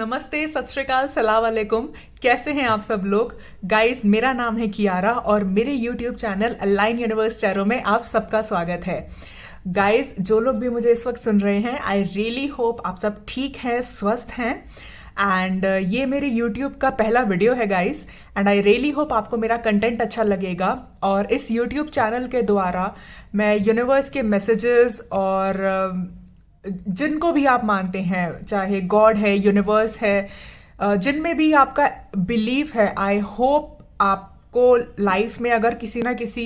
नमस्ते, सत श्री अकाल, सलाम वालेकुम। कैसे हैं आप सब लोग? गाइस, मेरा नाम है कियारा और मेरे YouTube channel align universe tarot में आप सबका स्वागत है। गाइस, जो लोग भी मुझे इस वक्त सुन रहे हैं, आई रियली होप आप सब ठीक हैं, स्वस्थ हैं। एंड ये मेरे यूट्यूब का पहला वीडियो है guys, and I really hope आपको मेरा कंटेंट अच्छा लगेगा। और इस यूट्यूब चैनल के द्वारा मैं यूनिवर्स के मैसेजेस और जिनको भी आप मानते हैं, चाहे गॉड है, यूनिवर्स है, जिनमें भी आपका बिलीव है, आई होप आपको लाइफ में अगर किसी ना किसी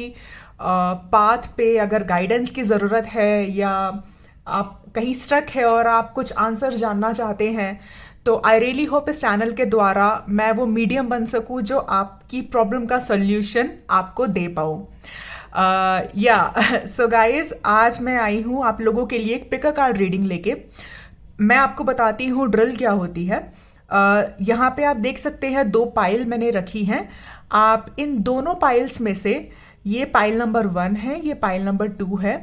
पाथ पे अगर गाइडेंस की ज़रूरत है या आप कहीं स्ट्रक है और आप कुछ आंसर जानना चाहते हैं, तो आई रियली होप इस चैनल के द्वारा मैं वो मीडियम बन सकूं जो आपकी प्रॉब्लम का सॉल्यूशन आपको दे पाऊं। सो गाइज, आज मैं आई हूँ आप लोगों के लिए एक पिक अ कार्ड रीडिंग लेके। मैं आपको बताती हूँ ड्रिल क्या होती है। यहाँ पे आप देख सकते हैं दो पाइल मैंने रखी हैं। आप इन दोनों पाइल्स में से, ये पाइल नंबर 1 है, ये पाइल नंबर 2 है।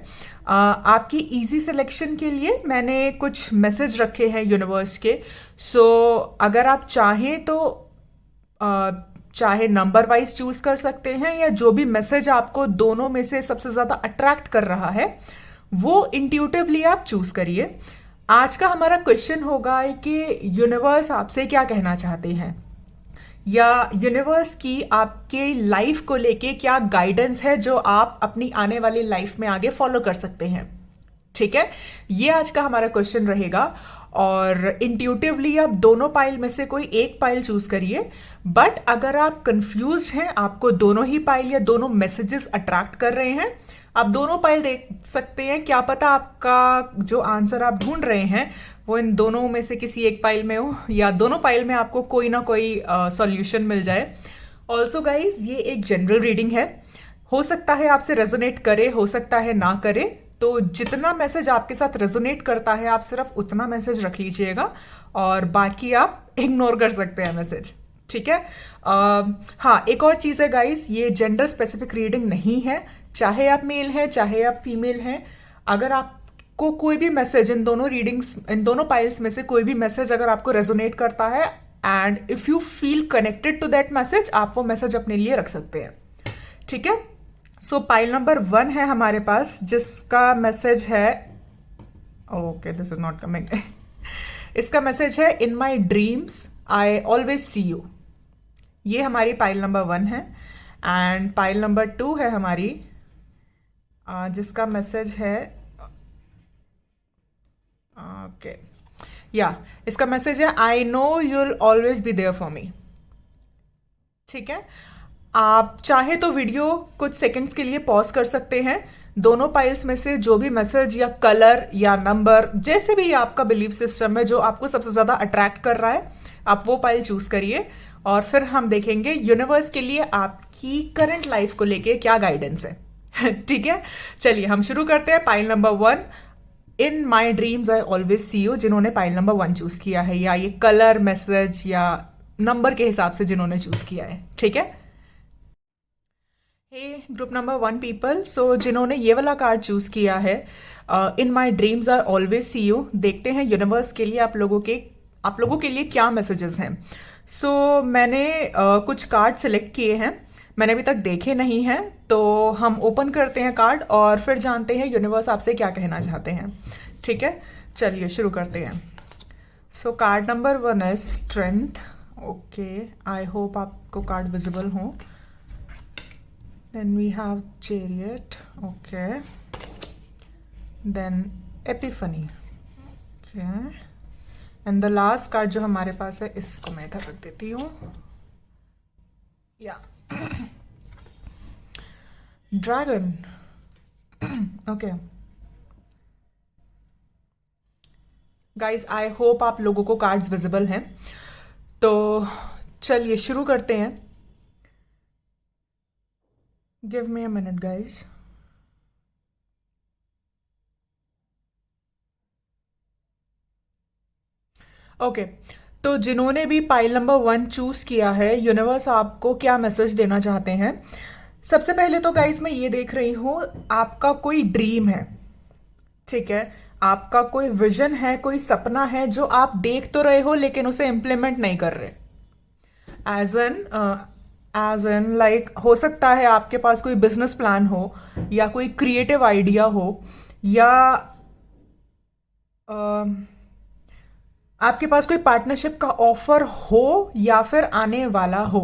आपकी इजी सिलेक्शन के लिए मैंने कुछ मैसेज रखे हैं यूनिवर्स के। सो अगर आप चाहें तो चाहे नंबर वाइज चूज कर सकते हैं, या जो भी मैसेज आपको दोनों में से सबसे ज्यादा अट्रैक्ट कर रहा है वो इंट्यूटिवली आप चूज करिए। आज का हमारा क्वेश्चन होगा कि यूनिवर्स आपसे क्या कहना चाहते हैं, या यूनिवर्स की आपके लाइफ को लेके क्या गाइडेंस है जो आप अपनी आने वाली लाइफ में आगे फॉलो कर सकते हैं। ठीक है, ये आज का हमारा क्वेश्चन रहेगा। और इंट्यूटिवली आप दोनों पाइल में से कोई एक पाइल चूज करिए। बट अगर आप कंफ्यूज हैं, आपको दोनों ही पाइल या दोनों मैसेजेस अट्रैक्ट कर रहे हैं, आप दोनों पाइल देख सकते हैं। क्या पता आपका जो आंसर आप ढूंढ रहे हैं वो इन दोनों में से किसी एक पाइल में हो, या दोनों पाइल में आपको कोई ना कोई सॉल्यूशन मिल जाए। ऑल्सो गाइज, ये एक जनरल रीडिंग है। हो सकता है आपसे रेजोनेट करे, हो सकता है ना करे। तो जितना मैसेज आपके साथ रेजोनेट करता है आप सिर्फ उतना मैसेज रख लीजिएगा, और बाकी आप इग्नोर कर सकते हैं मैसेज। ठीक है। हाँ, एक और चीज है गाइस, ये जेंडर स्पेसिफिक रीडिंग नहीं है। चाहे आप मेल हैं, चाहे आप फीमेल हैं, अगर आपको कोई भी मैसेज इन दोनों रीडिंग्स, इन दोनों पाइल्स में से कोई भी मैसेज अगर आपको रेजोनेट करता है, and if you feel connected to that message, आप वो मैसेज अपने लिए रख सकते हैं। ठीक है। सो पाइल नंबर 1 है हमारे पास, जिसका मैसेज है, okay this is not coming. इसका मैसेज है, in my dreams I always see you. ये हमारी पाइल नंबर 1 है। एंड पाइल नंबर 2 है हमारी, जिसका मैसेज है, ओके इसका मैसेज है, I know you'll always be there for me. ठीक है। आप चाहे तो वीडियो कुछ सेकंड्स के लिए पॉज कर सकते हैं। दोनों पाइल्स में से जो भी मैसेज या कलर या नंबर, जैसे भी आपका बिलीफ सिस्टम है, जो आपको सबसे ज्यादा अट्रैक्ट कर रहा है, आप वो पाइल चूज करिए। और फिर हम देखेंगे यूनिवर्स के लिए आपकी करंट लाइफ को लेके क्या गाइडेंस है। ठीक है, चलिए हम शुरू करते हैं। Pile number 1, in my dreams I always see you, जिन्होंने पाइल नंबर 1 चूज किया है, या ये कलर, मैसेज या नंबर के हिसाब से जिन्होंने चूज किया है। ठीक है। Hey group number 1 people, so जिन्होंने ये वाला कार्ड चूज किया है, in my dreams are always see you, देखते हैं यूनिवर्स के लिए आप लोगों के लिए क्या मैसेजेस हैं। सो मैंने कुछ कार्ड सिलेक्ट किए हैं, मैंने अभी तक देखे नहीं हैं, तो हम ओपन करते हैं कार्ड और फिर जानते हैं यूनिवर्स आपसे क्या कहना चाहते हैं। ठीक है, चलिए शुरू करते हैं। सो कार्ड नंबर 1 है स्ट्रेंथ। ओके, आई होप आपको कार्ड विजिबल हो। Then we have Chariot, okay. Then Epiphany, okay. And the last card जो हमारे पास है, इसको मैं इधर रख देती हूँ। Dragon, okay. Guys, I hope आप लोगों को कार्ड्स विजिबल हैं। तो चलिए शुरू करते हैं। Give me a minute, guys. Okay, तो जिन्होंने भी पाइल नंबर 1 चूज किया है, यूनिवर्स आपको क्या मैसेज देना चाहते हैं। सबसे पहले तो गाइज मैं ये देख रही हूं, आपका कोई ड्रीम है। ठीक है, आपका कोई विजन है, कोई सपना है जो आप देख तो रहे हो लेकिन उसे इम्प्लीमेंट नहीं कर रहे। एज एन लाइक हो सकता है आपके पास कोई बिजनेस प्लान हो, या कोई क्रिएटिव आइडिया हो, या आपके पास कोई पार्टनरशिप का ऑफर हो, या फिर आने वाला हो।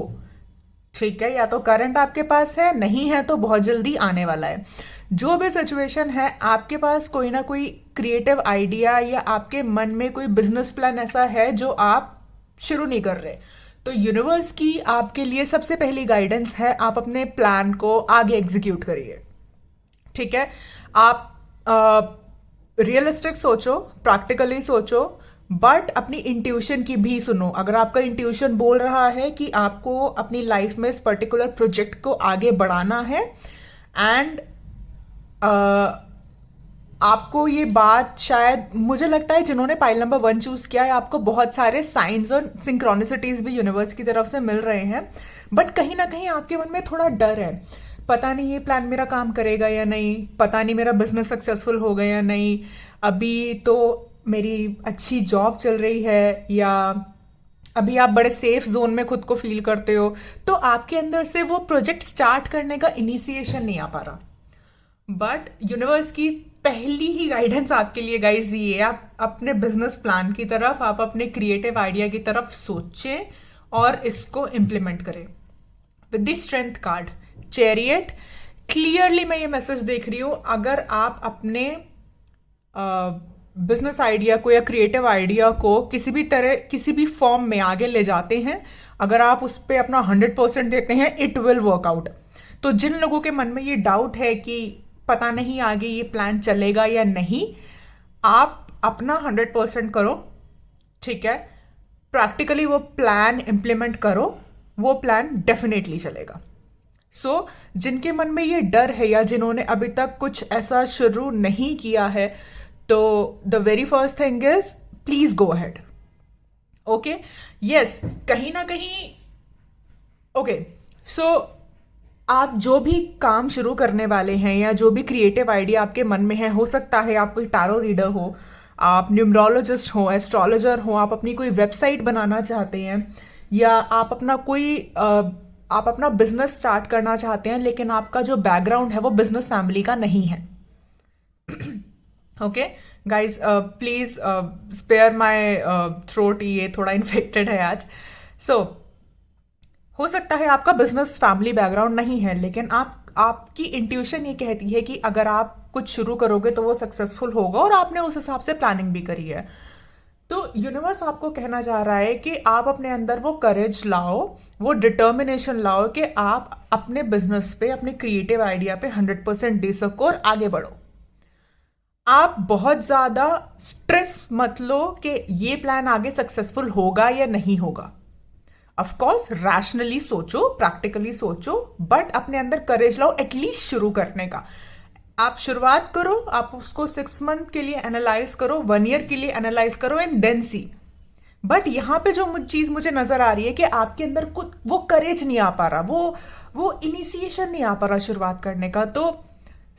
ठीक है, या तो करंट आपके पास है, नहीं है तो बहुत जल्दी आने वाला है। जो भी सिचुएशन है, आपके पास कोई ना कोई क्रिएटिव आइडिया या आपके मन में कोई बिजनेस प्लान ऐसा है जो आप शुरू नहीं कर रहे, तो यूनिवर्स की आपके लिए सबसे पहली गाइडेंस है, आप अपने प्लान को आगे एग्जीक्यूट करिए। ठीक है, आप रियलिस्टिक सोचो, प्रैक्टिकली सोचो, बट अपनी इंट्यूशन की भी सुनो। अगर आपका इंट्यूशन बोल रहा है कि आपको अपनी लाइफ में इस पर्टिकुलर प्रोजेक्ट को आगे बढ़ाना है, एंड आपको ये बात, शायद मुझे लगता है जिन्होंने पाइल नंबर 1 चूज किया है, आपको बहुत सारे साइंस और सिंक्रोनिसिटीज भी यूनिवर्स की तरफ से मिल रहे हैं, बट कहीं ना कहीं आपके मन में थोड़ा डर है। पता नहीं ये प्लान मेरा काम करेगा या नहीं, पता नहीं मेरा बिजनेस सक्सेसफुल होगा या नहीं, अभी तो मेरी अच्छी जॉब चल रही है, या अभी आप बड़े सेफ जोन में खुद को फील करते हो, तो आपके अंदर से वो प्रोजेक्ट स्टार्ट करने का इनिशिएशन नहीं आ पा रहा। बट यूनिवर्स की पहली ही गाइडेंस आपके लिए गाइज ये, आप अपने बिजनेस प्लान की तरफ, आप अपने क्रिएटिव आइडिया की तरफ सोचें और इसको इम्प्लीमेंट करें। With the strength card, chariot, clearly मैं ये मैसेज देख रही हूं, अगर आप अपने बिजनेस आइडिया को या क्रिएटिव आइडिया को किसी भी तरह, किसी भी फॉर्म में आगे ले जाते हैं, अगर आप उस पर अपना 100% देते हैं, इट विल वर्क आउट। तो जिन लोगों के मन में ये डाउट है कि पता नहीं आगे ये प्लान चलेगा या नहीं, आप अपना 100% करो। ठीक है, प्रैक्टिकली वो प्लान इंप्लीमेंट करो, वो प्लान डेफिनेटली चलेगा। सो जिनके मन में ये डर है, या जिन्होंने अभी तक कुछ ऐसा शुरू नहीं किया है, तो the very first thing is please go ahead. Okay, yes, कहीं ना कहीं ओके, सो आप जो भी काम शुरू करने वाले हैं, या जो भी क्रिएटिव आइडिया आपके मन में है, हो सकता है आप कोई टारो रीडर हो, आप न्यूमरोलॉजिस्ट हो, एस्ट्रोलॉजर हो, आप अपनी कोई वेबसाइट बनाना चाहते हैं, या आप अपना बिजनेस स्टार्ट करना चाहते हैं, लेकिन आपका जो बैकग्राउंड है वो बिजनेस फैमिली का नहीं है। Okay guys, please spare my throat, ये थोड़ा इन्फेक्टेड है आज। सो हो सकता है आपका बिजनेस फैमिली बैकग्राउंड नहीं है, लेकिन आपकी इंट्यूशन ये कहती है कि अगर आप कुछ शुरू करोगे तो वो सक्सेसफुल होगा, और आपने उस हिसाब से प्लानिंग भी करी है। तो यूनिवर्स आपको कहना चाह रहा है कि आप अपने अंदर वो करेज लाओ, वो डिटर्मिनेशन लाओ कि आप अपने बिजनेस पे, अपने क्रिएटिव आइडिया पे 100% दे सको और आगे बढ़ो। आप बहुत ज्यादा स्ट्रेस मत लो कि ये प्लान आगे सक्सेसफुल होगा या नहीं होगा। ऑफ कोर्स रैशनली सोचो, प्रैक्टिकली सोचो, बट अपने अंदर करेज लाओ एटलीस्ट शुरू करने का। आप शुरुआत करो, आप उसको 6 मंथ के लिए एनालाइज करो, 1 ईयर के लिए एनालाइज करो, एंड देन सी। बट यहां पे जो चीज मुझे नजर आ रही है कि आपके अंदर कुछ वो करेज नहीं आ पा रहा, वो इनिशिएशन नहीं आ पा रहा शुरुआत करने का। तो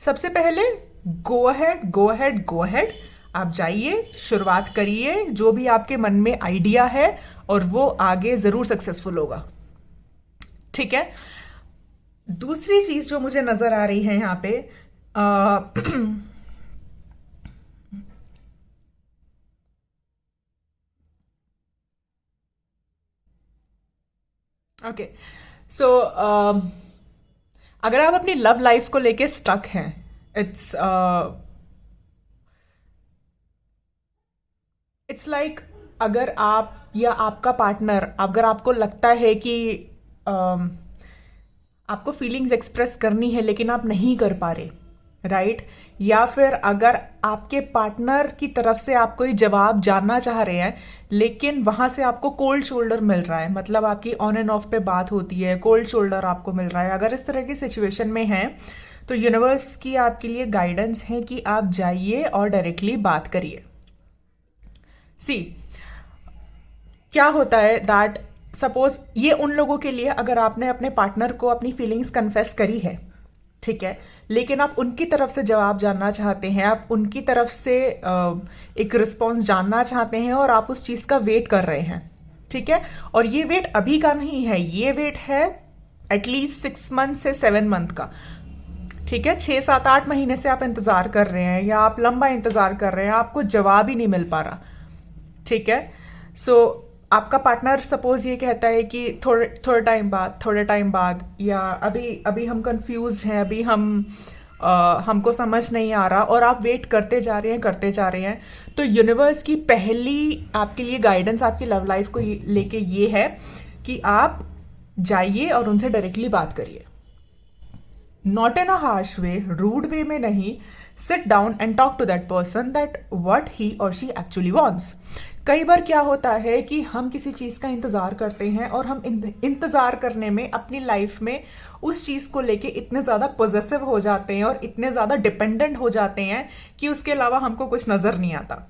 सबसे पहले go ahead, go ahead, go ahead, आप जाइए, शुरुआत करिए जो भी आपके मन में आइडिया है, और वो आगे जरूर सक्सेसफुल होगा। ठीक है, दूसरी चीज जो मुझे नजर आ रही है यहां पे, ओके, सो अगर आप अपनी लव लाइफ को लेके स्टक हैं, इट्स लाइक अगर आप या आपका पार्टनर, अगर आपको लगता है कि आपको फीलिंग्स एक्सप्रेस करनी है लेकिन आप नहीं कर पा रहे, राइट? या फिर अगर आपके पार्टनर की तरफ से आप कोई जवाब जानना चाह रहे हैं लेकिन वहां से आपको कोल्ड शोल्डर मिल रहा है, मतलब आपकी ऑन एंड ऑफ पे बात होती है, कोल्ड शोल्डर आपको मिल रहा है, अगर इस तरह की सिचुएशन में है तो यूनिवर्स की आपके लिए गाइडेंस है कि आप जाइए और डायरेक्टली बात करिए। सी क्या होता है दैट सपोज ये उन लोगों के लिए, अगर आपने अपने पार्टनर को अपनी फीलिंग्स कन्फेस करी है, ठीक है, लेकिन आप उनकी तरफ से जवाब जानना चाहते हैं, आप उनकी तरफ से एक रिस्पॉन्स जानना चाहते हैं और आप उस चीज का वेट कर रहे हैं। ठीक है, और ये वेट अभी का नहीं है, ये वेट है एटलीस्ट 6 मंथ से 7 मंथ का। ठीक है, 6 7 8 महीने से आप इंतजार कर रहे हैं या आप लंबा इंतजार कर रहे हैं, आपको जवाब ही नहीं मिल पा रहा। ठीक है, सो आपका पार्टनर सपोज ये कहता है कि थोड़े टाइम बाद, या अभी अभी हम कंफ्यूज हैं, अभी हमको समझ नहीं आ रहा, और आप वेट करते जा रहे हैं। तो यूनिवर्स की पहली आपके लिए गाइडेंस आपकी लव लाइफ को लेके ये है कि आप जाइए और उनसे डायरेक्टली बात करिए। Not in a harsh way, rude way में नहीं। Sit down and talk to that person that what he और शी एक्चुअली वांट्स। कई बार क्या होता है कि हम किसी चीज का इंतजार करते हैं और हम इंतजार करने में अपनी लाइफ में उस चीज को लेके इतने ज्यादा पॉजेसिव हो जाते हैं और इतने ज्यादा डिपेंडेंट हो जाते हैं कि उसके अलावा हमको कुछ नजर नहीं आता।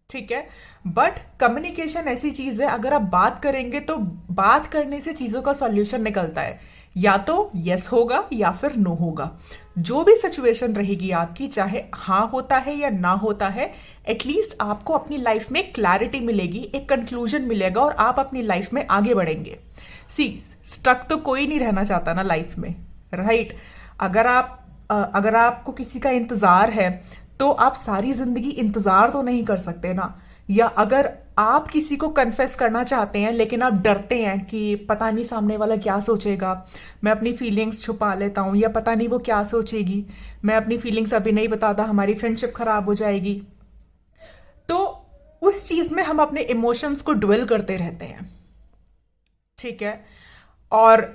ठीक है, बट कम्युनिकेशन ऐसी चीज है, अगर आप बात करेंगे तो बात करने से चीजों का सॉल्यूशन निकलता है। या तो यस होगा या फिर नो होगा। जो भी सिचुएशन रहेगी आपकी, चाहे हाँ होता है या ना होता है, एटलीस्ट आपको अपनी लाइफ में क्लैरिटी मिलेगी, एक कंक्लूजन मिलेगा और आप अपनी लाइफ में आगे बढ़ेंगे। सी, स्टक तो कोई नहीं रहना चाहता ना लाइफ में, राइट? अगर आपको किसी का इंतजार है तो आप सारी जिंदगी इंतजार तो नहीं कर सकते ना। या अगर आप किसी को कन्फेस करना चाहते हैं लेकिन आप डरते हैं कि पता नहीं सामने वाला क्या सोचेगा, मैं अपनी फीलिंग्स छुपा लेता हूं, या पता नहीं वो क्या सोचेगी, मैं अपनी फीलिंग्स अभी नहीं बताता, हमारी फ्रेंडशिप खराब हो जाएगी, तो उस चीज में हम अपने इमोशंस को ड्वेल करते रहते हैं। ठीक है, और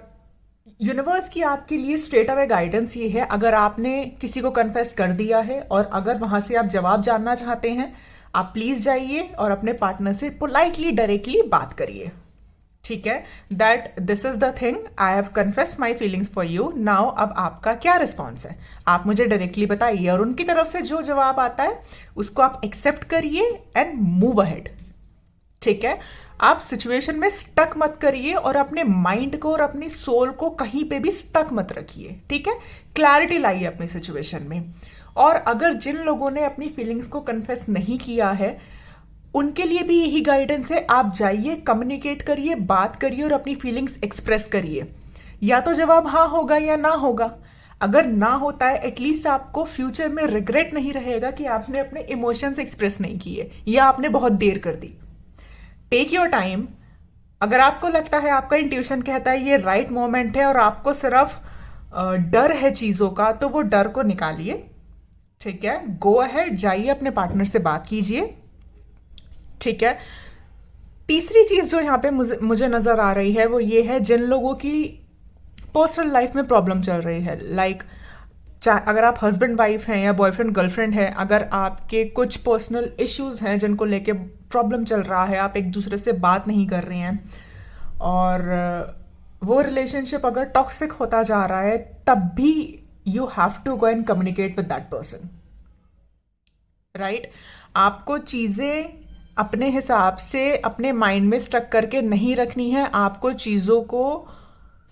यूनिवर्स की आपके लिए स्ट्रेट अवे गाइडेंस ये है, अगर आपने किसी को कन्फेस कर दिया है और अगर वहां से आप जवाब जानना चाहते हैं, आप प्लीज जाइए और अपने पार्टनर से पोलाइटली डायरेक्टली बात करिए। ठीक है, that this is the thing, I have confessed my feelings for you now. अब आपका क्या रिस्पॉन्स है, आप मुझे डायरेक्टली बताइए, और उनकी तरफ से जो जवाब आता है उसको आप एक्सेप्ट करिए एंड मूव अहेड। ठीक है, आप सिचुएशन में स्टक मत करिए और अपने माइंड को और अपनी सोल को कहीं पे भी स्टक मत रखिए। ठीक है, क्लैरिटी लाइए अपनी सिचुएशन में। और अगर जिन लोगों ने अपनी फीलिंग्स को कन्फेस नहीं किया है, उनके लिए भी यही गाइडेंस है, आप जाइए, कम्युनिकेट करिए, बात करिए और अपनी फीलिंग्स एक्सप्रेस करिए। या तो जवाब हाँ होगा या ना होगा। अगर ना होता है, एटलीस्ट आपको फ्यूचर में रिग्रेट नहीं रहेगा कि आपने अपने इमोशंस एक्सप्रेस नहीं किए या आपने बहुत देर कर दी। Take your time. अगर आपको लगता है, आपका इंट्यूशन कहता है ये राइट मोमेंट है और आपको सिर्फ डर है चीजों का, तो वो डर को निकालिए। ठीक है, गो अहेड, जाइए अपने पार्टनर से बात कीजिए। ठीक है, तीसरी चीज जो यहां पे मुझे नजर आ रही है वो ये है, जिन लोगों की पर्सनल लाइफ में प्रॉब्लम चल रही है, लाइक अगर आप हस्बैंड वाइफ हैं या बॉयफ्रेंड गर्लफ्रेंड है, अगर आपके कुछ पर्सनल इश्यूज हैं जिनको लेके प्रॉब्लम चल रहा है, आप एक दूसरे से बात नहीं कर रहे हैं और वो रिलेशनशिप अगर टॉक्सिक होता जा रहा है, तब भी you have to go and communicate with that person, right? आपको चीजें अपने हिसाब से अपने माइंड में स्टक करके नहीं रखनी है, आपको चीजों को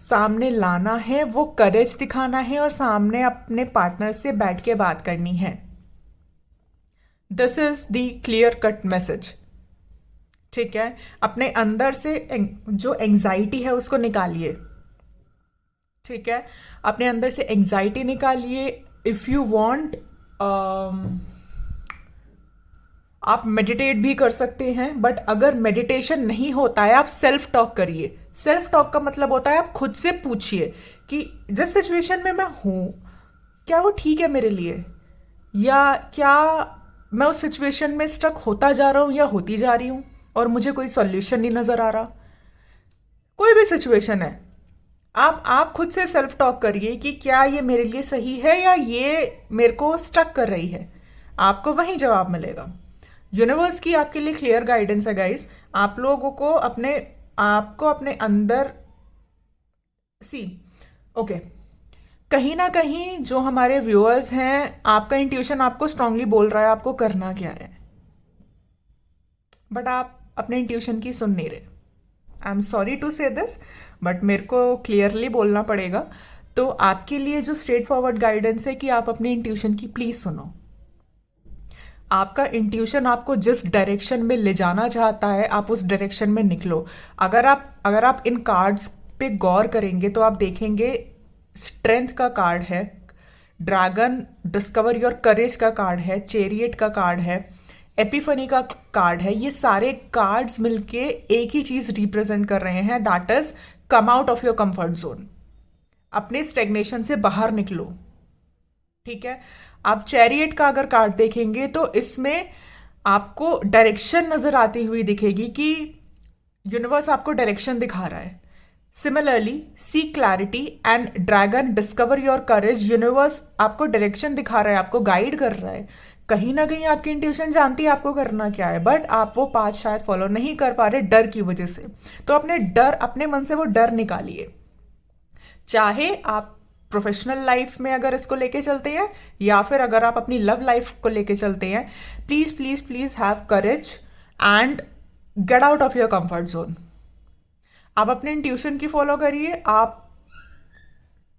सामने लाना है, वो करेज दिखाना है और सामने अपने पार्टनर से बैठ के बात करनी है। This is the clear cut message. ठीक है, अपने अंदर से जो एंजाइटी है उसको निकालिए। ठीक है, अपने अंदर से एंजाइटी निकालिए। इफ यू वांट, आप मेडिटेट भी कर सकते हैं, बट अगर मेडिटेशन नहीं होता है, आप सेल्फ टॉक करिए। सेल्फ टॉक का मतलब होता है आप खुद से पूछिए कि जिस सिचुएशन में मैं हूं, क्या वो ठीक है मेरे लिए, या क्या मैं उस सिचुएशन में स्टक होता जा रहा हूं या होती जा रही हूं और मुझे कोई सॉल्यूशन नहीं नजर आ रहा। कोई भी सिचुएशन है, आप खुद से सेल्फ टॉक करिए कि क्या ये मेरे लिए सही है या ये मेरे को स्टक कर रही है। आपको वही जवाब मिलेगा। यूनिवर्स की आपके लिए क्लियर गाइडेंस है गाइस। आप लोगों को आपको अपने अंदर ओके, कहीं ना कहीं जो हमारे व्यूअर्स हैं, आपका इंट्यूशन आपको स्ट्रांगली बोल रहा है आपको करना क्या है, बट आप अपने इंट्यूशन की सुन नहीं रहे। आई एम सॉरी टू से दिस, बट मेरे को क्लियरली बोलना पड़ेगा। तो आपके लिए जो स्ट्रेट फॉरवर्ड गाइडेंस है कि आप अपनी इंट्यूशन की प्लीज सुनो। आपका इंट्यूशन आपको जिस डायरेक्शन में ले जाना चाहता है आप उस डायरेक्शन में निकलो। अगर आप इन कार्ड्स पे गौर करेंगे तो आप देखेंगे स्ट्रेंथ का कार्ड है, ड्रैगन डिस्कवर योर करेज का कार्ड है, चेरियट का कार्ड है, एपिफनी का कार्ड है। ये सारे कार्ड्स मिलके एक ही चीज रिप्रेजेंट कर रहे हैं, that is come out of your comfort zone. अपने स्टेग्नेशन से बाहर निकलो। ठीक है, आप चैरियट का अगर कार्ड देखेंगे तो इसमें आपको डायरेक्शन नजर आती हुई दिखेगी कि यूनिवर्स आपको डायरेक्शन दिखा रहा है। Similarly see clarity and dragon discover your courage, universe आपको डायरेक्शन दिखा रहा है, आपको गाइड कर रहा है। कहीं ना कहीं आपकी इंट्यूशन जानती है आपको करना क्या है, बट आप वो पाथ शायद फॉलो नहीं कर पा रहे डर की वजह से। तो अपने मन से वो डर निकालिए। चाहे आप प्रोफेशनल लाइफ में अगर इसको लेके चलते हैं या फिर अगर आप अपनी लव लाइफ को लेके चलते हैं, please please please have courage and get out of your comfort zone. आप अपने इंट्यूशन की फॉलो करिए, आप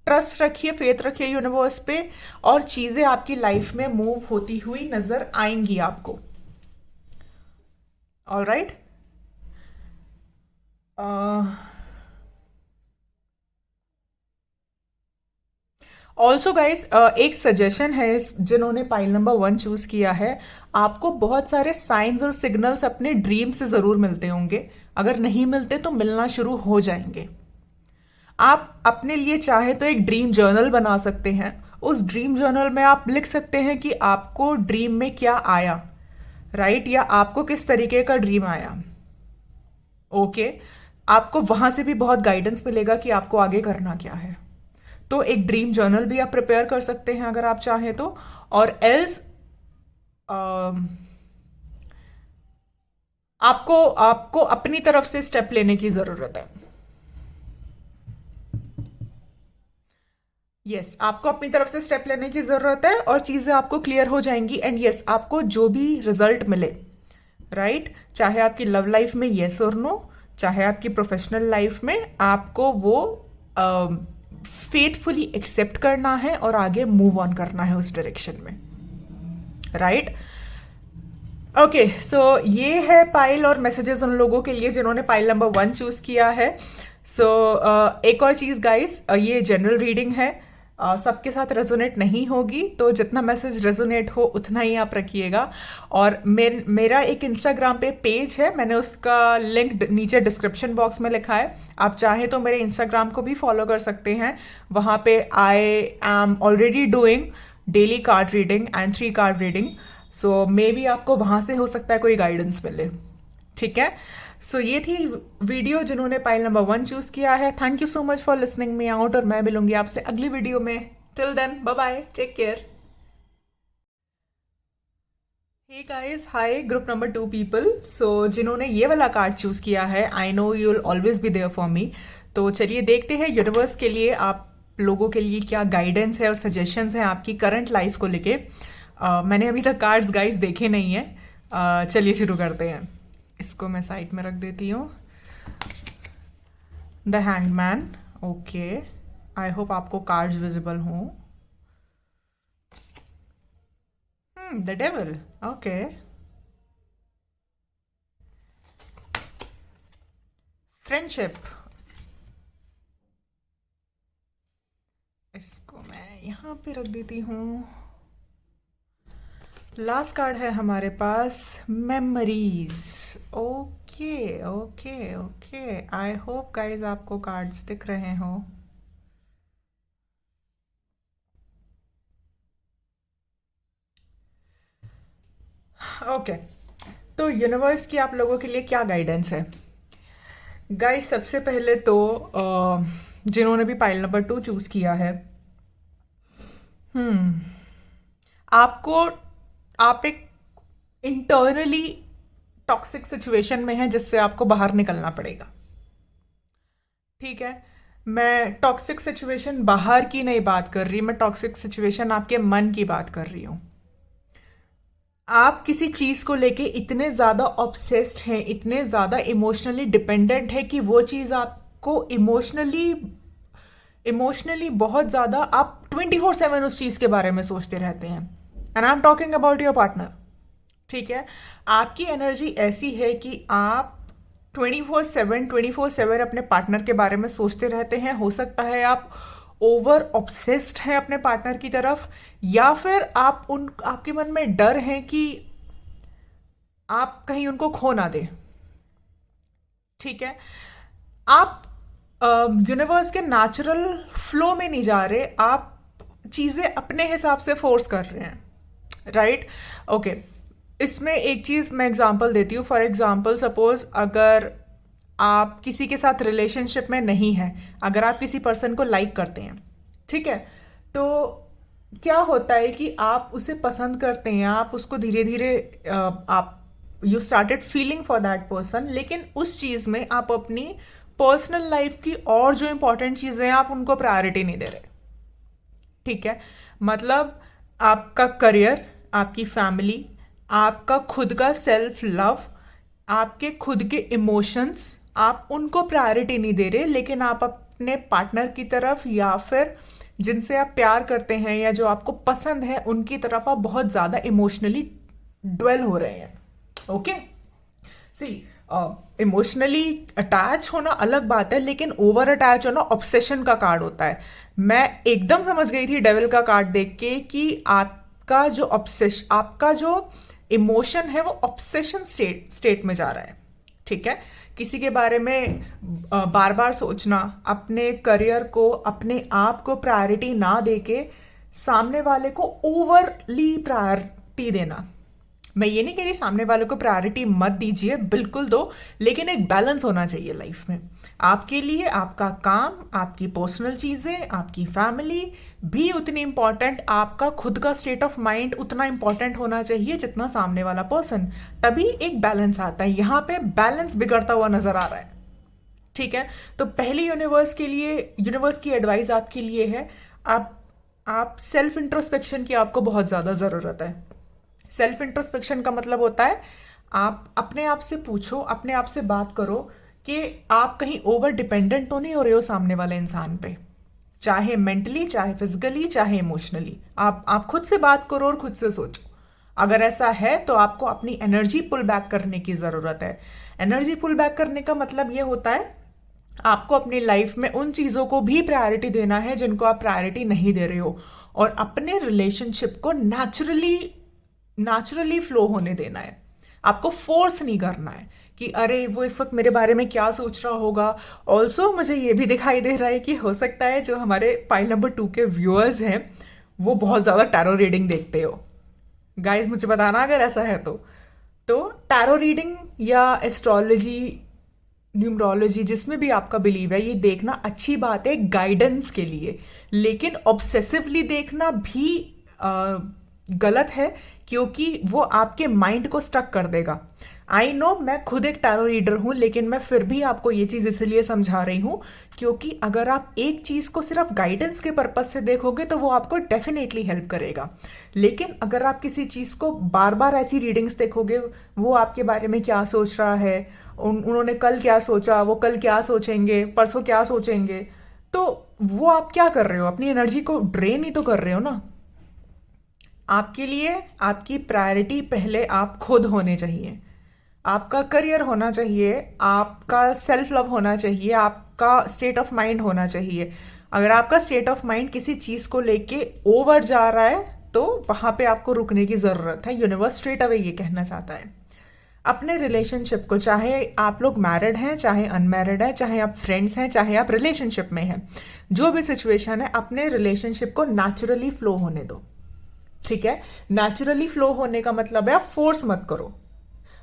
ट्रस्ट रखिए, फेथ रखिए यूनिवर्स पे, और चीजें आपकी लाइफ में मूव होती हुई नजर आएंगी आपको। ऑलराइट। ऑल्सो गाइज एक सजेशन है जिन्होंने पाइल नंबर 1 चूज किया है, आपको बहुत सारे साइंस और सिग्नल्स अपने ड्रीम से जरूर मिलते होंगे। अगर नहीं मिलते तो मिलना शुरू हो जाएंगे। आप अपने लिए चाहे तो एक ड्रीम जर्नल बना सकते हैं। उस ड्रीम जर्नल में आप लिख सकते हैं कि आपको ड्रीम में क्या आया, राइट, या आपको किस तरीके का ड्रीम आया। ओके, आपको वहां से भी बहुत गाइडेंस मिलेगा कि आपको आगे करना क्या है। तो एक ड्रीम जर्नल भी आप प्रिपेयर कर सकते हैं अगर आप चाहें तो। और एल्स आपको अपनी तरफ से स्टेप लेने की जरूरत है। यस, आपको अपनी तरफ से स्टेप लेने की जरूरत है और चीजें आपको क्लियर हो जाएंगी। एंड यस, आपको जो भी रिजल्ट मिले, राइट, चाहे आपकी लव लाइफ में येस और नो, चाहे आपकी प्रोफेशनल लाइफ में, आपको वो फेथफुली एक्सेप्ट करना है और आगे मूव ऑन करना है उस डायरेक्शन में, राइट। ओके, सो ये है पाइल और मैसेजेस उन लोगों के लिए जिन्होंने पाइल नंबर 1 चूज किया है। सो एक और चीज गाइस, ये जनरल रीडिंग है, सबके साथ रेजोनेट नहीं होगी, तो जितना मैसेज रेजोनेट हो उतना ही आप रखिएगा। और मेरा एक इंस्टाग्राम पे पेज है, मैंने उसका लिंक नीचे डिस्क्रिप्शन बॉक्स में लिखा है। आप चाहें तो मेरे इंस्टाग्राम को भी फॉलो कर सकते हैं। वहां पे I am already doing daily card reading and 3 card reading, so may be आपको वहां से हो सकता है कोई गाइडेंस मिले। ठीक है, सो ये थी वीडियो जिन्होंने पाइल नंबर 1 चूज किया है। Thank you so much for listening me out, और मैं मिलूंगी आपसे अगली वीडियो में। Till then, bye bye, take care. Hey guys, hi group number 2 people. So जिन्होंने ये वाला कार्ड चूज किया है, I know you will always be there for me. तो चलिए देखते हैं यूनिवर्स के लिए, आप लोगों के लिए क्या गाइडेंस है और सजेशंस हैं आपकी करंट लाइफ को लेके। मैंने अभी तक कार्ड्स गाइस देखे नहीं है। चलिए शुरू करते हैं। इसको मैं साइड में रख देती हूँ। The hangman, okay, I hope आपको कार्ड्स विजिबल हों। द डेविल, ओके, फ्रेंडशिप, इसको मैं यहां पे रख देती हूँ। लास्ट कार्ड है हमारे पास, memories. Okay okay okay, I hope guys आपको कार्ड्स दिख रहे हो। ओके, तो यूनिवर्स की आप लोगों के लिए क्या गाइडेंस है गाइज। सबसे पहले तो जिन्होंने भी पाइल नंबर 2 चूज किया है, आपको, आप एक इंटरनली टॉक्सिक सिचुएशन में है जिससे आपको बाहर निकलना पड़ेगा। ठीक है, मैं टॉक्सिक सिचुएशन बाहर की नहीं बात कर रही, मैं टॉक्सिक सिचुएशन आपके मन की बात कर रही हूं। आप किसी चीज को लेके इतने ज्यादा ऑब्सेस्ड हैं, इतने ज्यादा इमोशनली डिपेंडेंट है कि वो चीज आपको इमोशनली इमोशनली बहुत ज्यादा आप 24/7 उस चीज के बारे में सोचते रहते हैं। And I am talking about your partner. ठीक है, आपकी एनर्जी ऐसी है कि आप 24/7 अपने पार्टनर के बारे में सोचते रहते हैं। हो सकता है आप ओवर ऑब्सेस्ड हैं अपने पार्टनर की तरफ, या फिर आपके मन में डर है कि आप कहीं उनको खो ना दे। ठीक है, आप यूनिवर्स के नेचुरल फ्लो में नहीं जा रहे, आप चीजें अपने हिसाब से फोर्स कर रहे हैं। Right, okay. इसमें एक चीज मैं एग्जांपल देती हूँ। फॉर एग्जांपल, सपोज अगर आप किसी के साथ रिलेशनशिप में नहीं है, अगर आप किसी पर्सन को लाइक करते हैं, ठीक है, तो क्या होता है कि आप उसे पसंद करते हैं, आप उसको धीरे धीरे आप you started feeling for that person, लेकिन उस चीज में आप अपनी पर्सनल लाइफ की और जो इंपॉर्टेंट चीजें हैं आप उनको प्रायोरिटी नहीं दे रहे। ठीक है, मतलब आपका करियर, आपकी फैमिली, आपका खुद का सेल्फ लव, आपके खुद के इमोशंस, आप उनको प्रायोरिटी नहीं दे रहे, लेकिन आप अपने पार्टनर की तरफ या फिर जिनसे आप प्यार करते हैं या जो आपको पसंद है उनकी तरफ आप बहुत ज्यादा इमोशनली ड्वेल हो रहे हैं। ओके, सी, इमोशनली अटैच होना अलग बात है, लेकिन ओवर अटैच होना ऑब्सेशन का कार्ड होता है। मैं एकदम समझ गई थी डेविल का कार्ड देख के कि आपका जो इमोशन है वो ऑब्सेशन स्टेट में जा रहा है। ठीक है, किसी के बारे में बार बार सोचना, अपने करियर को, अपने आप को प्रायोरिटी ना देके सामने वाले को ओवरली प्रायोरिटी देना। मैं ये नहीं कह रही सामने वाले को प्रायोरिटी मत दीजिए, बिल्कुल दो, लेकिन एक बैलेंस होना चाहिए लाइफ में। आपके लिए आपका काम, आपकी पर्सनल चीजें, आपकी फैमिली भी उतनी इंपॉर्टेंट, आपका खुद का स्टेट ऑफ माइंड उतना इंपॉर्टेंट होना चाहिए जितना सामने वाला पर्सन। तभी एक बैलेंस आता है। यहां पे बैलेंस बिगड़ता हुआ नजर आ रहा है। ठीक है, तो पहली यूनिवर्स की एडवाइस आपके लिए है, आप सेल्फ इंट्रोस्पेक्शन की आपको बहुत ज्यादा जरूरत है। सेल्फ इंट्रोस्पेक्शन का मतलब होता है आप अपने आप से पूछो, अपने आप से बात करो कि आप कहीं ओवर डिपेंडेंट तो नहीं हो रहे हो सामने वाले इंसान पे, चाहे मेंटली, चाहे फिजिकली, चाहे इमोशनली। आप खुद से बात करो और खुद से सोचो। अगर ऐसा है तो आपको अपनी एनर्जी पुल बैक करने की जरूरत है। एनर्जी पुल बैक करने का मतलब यह होता है आपको अपनी लाइफ में उन चीजों को भी प्रायोरिटी देना है जिनको आप प्रायोरिटी नहीं दे रहे हो, और अपने रिलेशनशिप को नेचुरली फ्लो होने देना है। आपको फोर्स नहीं करना है कि अरे वो इस वक्त मेरे बारे में क्या सोच रहा होगा। ऑल्सो मुझे ये भी दिखाई दे रहा है कि हो सकता है जो हमारे पाइल नंबर 2 के व्यूअर्स हैं वो बहुत ज्यादा टैरो रीडिंग देखते हो। गाइस मुझे बताना अगर ऐसा है तो टैरो रीडिंग या एस्ट्रोलॉजी, न्यूमरोलॉजी, जिसमें भी आपका बिलीव है, ये देखना अच्छी बात है गाइडेंस के लिए, लेकिन ऑब्सेसिवली देखना भी गलत है, क्योंकि वो आपके माइंड को स्टक कर देगा। आई नो मैं खुद एक टैरो रीडर हूं, लेकिन मैं फिर भी आपको ये चीज इसलिए समझा रही हूं क्योंकि अगर आप एक चीज को सिर्फ गाइडेंस के पर्पज से देखोगे तो वो आपको डेफिनेटली हेल्प करेगा, लेकिन अगर आप किसी चीज को बार बार ऐसी रीडिंग्स देखोगे, वो आपके बारे में क्या सोच रहा है, उन्होंने कल क्या सोचा, वो कल क्या सोचेंगे, परसों क्या सोचेंगे, तो वो आप क्या कर रहे हो, अपनी एनर्जी को ड्रेन ही तो कर रहे हो ना। आपके लिए आपकी प्रायोरिटी पहले आप खुद होने चाहिए। आपका करियर होना चाहिए, आपका सेल्फ लव होना चाहिए, आपका स्टेट ऑफ माइंड होना चाहिए। अगर आपका स्टेट ऑफ माइंड किसी चीज को लेके ओवर जा रहा है तो वहां पे आपको रुकने की जरूरत है। यूनिवर्स स्ट्रेट अवे ये कहना चाहता है। अपने रिलेशनशिप को, चाहे आप लोग मैरिड हैं, चाहे अनमैरिड है, चाहे आप फ्रेंड्स हैं, चाहे आप रिलेशनशिप में हैं, जो भी सिचुएशन है, अपने रिलेशनशिप को नेचुरली फ्लो होने दो। ठीक है, नेचुरली फ्लो होने का मतलब है आप फोर्स मत करो।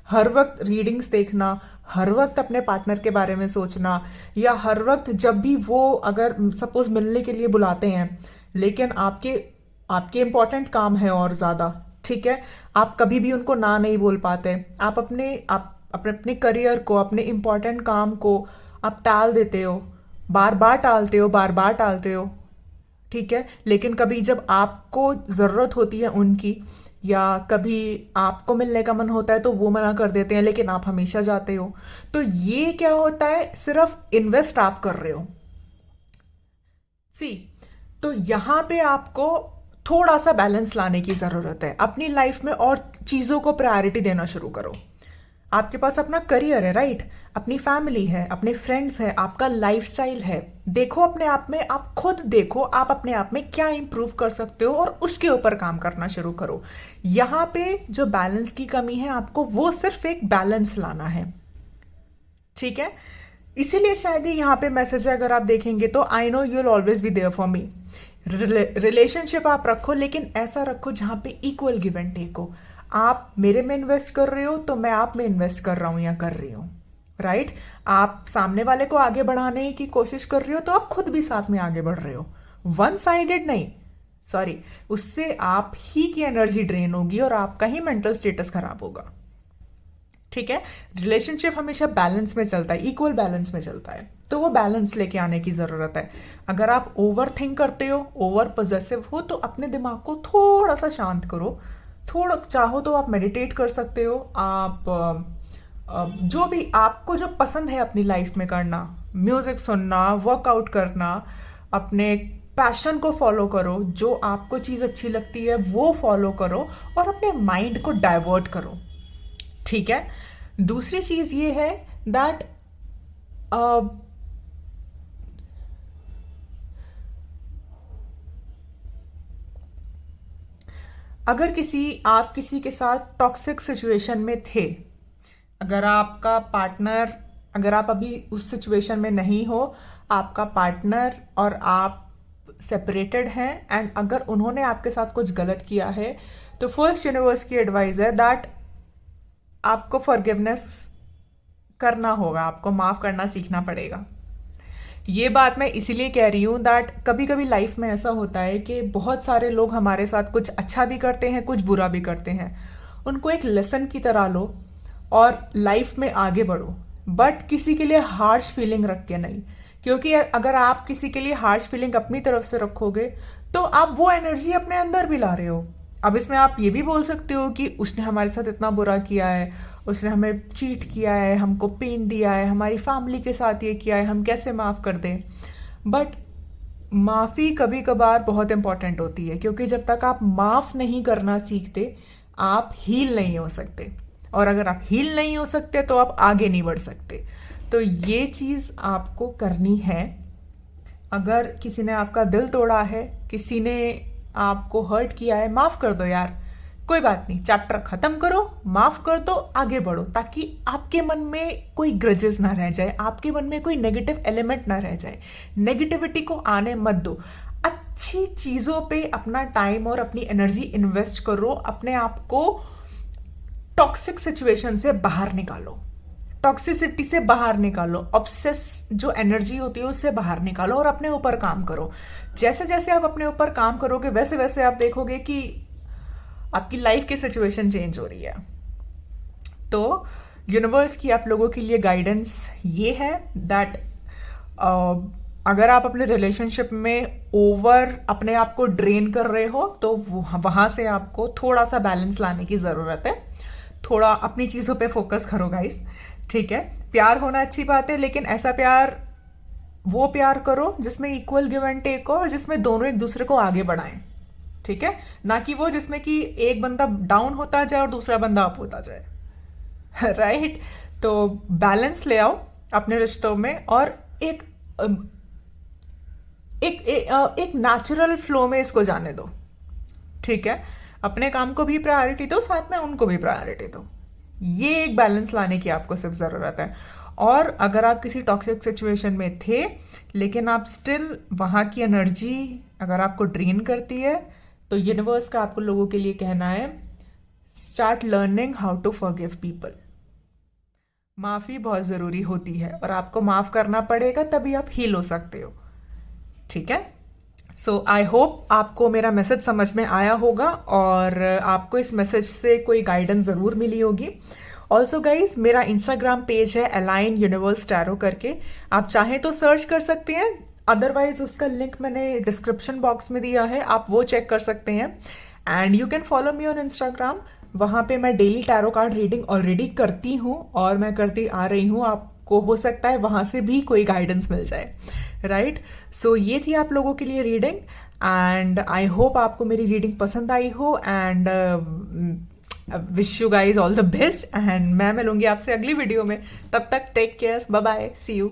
हर वक्त रीडिंग्स देखना, हर वक्त अपने पार्टनर के बारे में सोचना, या हर वक्त जब भी वो अगर सपोज मिलने के लिए बुलाते हैं लेकिन आपके इंपॉर्टेंट काम है और ज्यादा, ठीक है, आप कभी भी उनको ना नहीं बोल पाते, आप अपने करियर को, अपने इंपॉर्टेंट काम को आप टाल देते हो, बार बार टालते हो, बार बार टालते हो। ठीक है, लेकिन कभी जब आपको जरूरत होती है उनकी, या कभी आपको मिलने का मन होता है तो वो मना कर देते हैं, लेकिन आप हमेशा जाते हो। तो ये क्या होता है, सिर्फ इन्वेस्ट आप कर रहे हो। सी, तो यहाँ पे आपको थोड़ा सा बैलेंस लाने की जरूरत है अपनी लाइफ में और चीजों को प्रायोरिटी देना शुरू करो। आपके पास अपना करियर है, राइट, अपनी फैमिली है, अपने फ्रेंड्स है, आपका लाइफस्टाइल है। देखो अपने आप में, आप खुद देखो आप अपने आप में क्या इंप्रूव कर सकते हो और उसके ऊपर काम करना शुरू करो। यहाँ पे जो बैलेंस की कमी है आपको वो सिर्फ एक बैलेंस लाना है, ठीक है। इसीलिए शायद ही यहाँ पे मैसेज है, अगर आप देखेंगे तो, I know you will always be there for me. Relationship आप रखो लेकिन ऐसा रखो जहां पे इक्वल गिव एंड टेक हो। आप मेरे में इन्वेस्ट कर रहे हो तो मैं आप में इन्वेस्ट कर रहा हूं या कर रही हूं, राइट। आप सामने वाले को आगे बढ़ाने की कोशिश कर रहे हो तो आप खुद भी साथ में आगे बढ़ रहे हो। वन साइडेड नहीं, सॉरी, उससे आप ही की एनर्जी ड्रेन होगी और आपका ही मेंटल स्टेटस खराब होगा, ठीक है। रिलेशनशिप हमेशा बैलेंस में चलता है, इक्वल बैलेंस में चलता है, तो वो बैलेंस लेके आने की जरूरत है। अगर आप ओवर थिंक करते हो, ओवर पॉजेसिव हो, तो अपने दिमाग को थोड़ा सा शांत करो। थोड़ा चाहो तो आप मेडिटेट कर सकते हो। आप जो भी आपको जो पसंद है अपनी लाइफ में करना, म्यूजिक सुनना, वर्कआउट करना, अपने पैशन को फॉलो करो। जो आपको चीज अच्छी लगती है वो फॉलो करो और अपने माइंड को डाइवर्ट करो, ठीक है। दूसरी चीज ये है दैट अगर आप किसी के साथ टॉक्सिक सिचुएशन में थे, अगर आपका पार्टनर, अगर आप अभी उस सिचुएशन में नहीं हो, आपका पार्टनर और आप सेपरेटेड हैं, एंड अगर उन्होंने आपके साथ कुछ गलत किया है, तो फर्स्ट यूनिवर्स की एडवाइस है दैट आपको फॉरगिवनेस करना होगा, आपको माफ करना सीखना पड़ेगा। ये बात मैं इसीलिए कह रही हूँ दैट कभी कभी लाइफ में ऐसा होता है कि बहुत सारे लोग हमारे साथ कुछ अच्छा भी करते हैं, कुछ बुरा भी करते हैं। उनको एक लेसन की तरह लो और लाइफ में आगे बढ़ो, बट किसी के लिए हार्श फीलिंग रख के नहीं। क्योंकि अगर आप किसी के लिए हार्श फीलिंग अपनी तरफ से रखोगे तो आप वो एनर्जी अपने अंदर भी ला रहे हो। अब इसमें आप ये भी बोल सकते हो कि उसने हमारे साथ इतना बुरा किया है, उसने हमें चीट किया है, हमको पेन दिया है, हमारी फैमिली के साथ ये किया है, हम कैसे माफ कर दें। बट माफी कभी कभार बहुत इंपॉर्टेंट होती है, क्योंकि जब तक आप माफ नहीं करना सीखते आप हील नहीं हो सकते, और अगर आप हील नहीं हो सकते तो आप आगे नहीं बढ़ सकते। तो ये चीज आपको करनी है। अगर किसी ने आपका दिल तोड़ा है, किसी ने आपको हर्ट किया है, माफ कर दो यार, कोई बात नहीं, चैप्टर खत्म करो, माफ कर दो, आगे बढ़ो, ताकि आपके मन में कोई ग्रजेस ना रह जाए, आपके मन में कोई नेगेटिव एलिमेंट ना रह जाए। नेगेटिविटी को आने मत दो। अच्छी चीजों पे अपना टाइम और अपनी एनर्जी इन्वेस्ट करो, अपने आप को टॉक्सिक सिचुएशन से बाहर निकालो, टॉक्सिसिटी से बाहर निकालो, ऑब्सेस जो एनर्जी होती है उससे बाहर निकालो और अपने ऊपर काम करो। जैसे जैसे आप अपने ऊपर काम करोगे वैसे वैसे आप देखोगे कि आपकी लाइफ की सिचुएशन चेंज हो रही है। तो यूनिवर्स की आप लोगों के लिए गाइडेंस ये है दैट अगर आप अपने रिलेशनशिप में ओवर अपने आप को ड्रेन कर रहे हो तो वहां से आपको थोड़ा सा बैलेंस लाने की जरूरत है। थोड़ा अपनी चीजों पे फोकस करो गाइस, ठीक है। प्यार होना अच्छी बात है, लेकिन ऐसा प्यार, वो प्यार करो जिसमें इक्वल गिव एंड टेक हो और जिसमें दोनों एक दूसरे को आगे बढ़ाएं, ठीक है। ना कि वो जिसमें कि एक बंदा डाउन होता जाए और दूसरा बंदा अप होता जाए राइट। तो बैलेंस ले आओ अपने रिश्तों में और एक एक नेचुरल फ्लो में इसको जाने दो, ठीक है। अपने काम को भी प्रायोरिटी दो, साथ में उनको भी प्रायोरिटी दो। ये एक बैलेंस लाने की आपको सिर्फ जरूरत है। और अगर आप किसी टॉक्सिक सिचुएशन में थे लेकिन आप स्टिल वहां की एनर्जी अगर आपको ड्रेन करती है, तो यूनिवर्स का आपको लोगों के लिए कहना है, start learning how to forgive people. माफी बहुत जरूरी होती है और आपको माफ करना पड़ेगा, तभी आप हील हो सकते हो, ठीक है। सो आई होप आपको मेरा मैसेज समझ में आया होगा और आपको इस मैसेज से कोई गाइडेंस जरूर मिली होगी। ऑल्सो गाइज, मेरा इंस्टाग्राम पेज है अलाइन यूनिवर्स टैरो करके, आप चाहें तो सर्च कर सकते हैं, अदरवाइज उसका लिंक मैंने डिस्क्रिप्शन बॉक्स में दिया है, आप वो चेक कर सकते हैं। And you can follow me on Instagram, वहां पे मैं daily tarot card reading already करती हूँ और मैं करती आ रही हूँ। आपको हो सकता है वहां से भी कोई गाइडेंस मिल जाए। राइट। सो ये थी आप लोगों के लिए रीडिंग, एंड आई होप आपको मेरी रीडिंग पसंद आई हो, and wish you guys all the best, एंड मैं मिलूंगी आपसे अगली वीडियो में। तब तक take care, bye bye, see you.